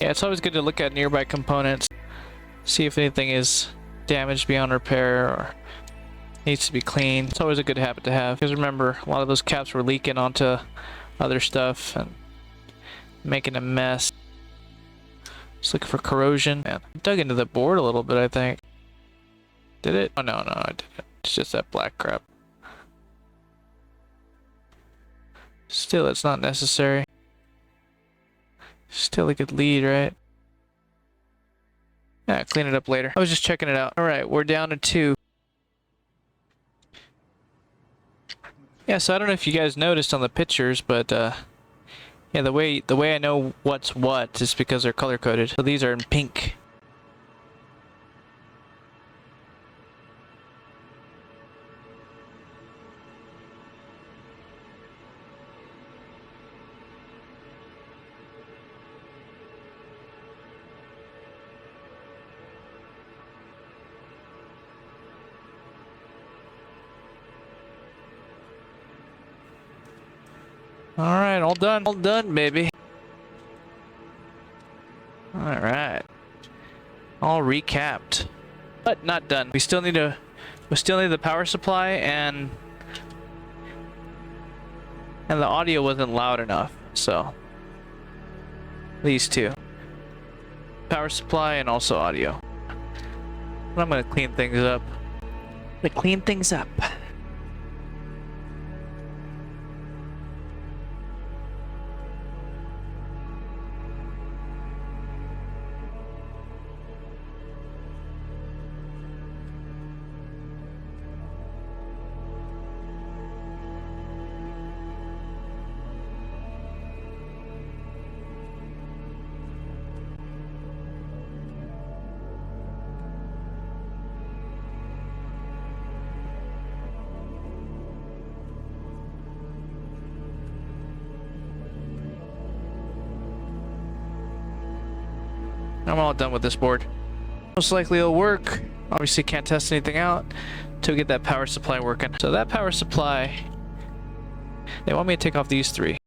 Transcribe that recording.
Yeah, it's always good to look at nearby components, see if anything is damaged beyond repair or needs to be cleaned. It's always a good habit to have, because remember, a lot of those caps were leaking onto other stuff and making a mess. Just looking for corrosion. Man, I dug into the board a little bit, I think. Did it? Oh, no, I didn't. It's just that black crap. Still, it's not necessary. Still a good lead, right? Yeah, clean it up later. I was just checking it out. Alright, we're down to 2. Yeah, so I don't know if you guys noticed on the pictures, but yeah, the way I know what's what is because they're color coded. So these are in pink. Alright, all done. All done, baby. Alright. All recapped. But not done. We still need the power supply, and the audio wasn't loud enough, so these two. Power supply and also audio. But I'm gonna clean things up. I'm all done with this board. Most likely it'll work. Obviously can't test anything out till we get that power supply working. So that power supply, they want me to take off these 3.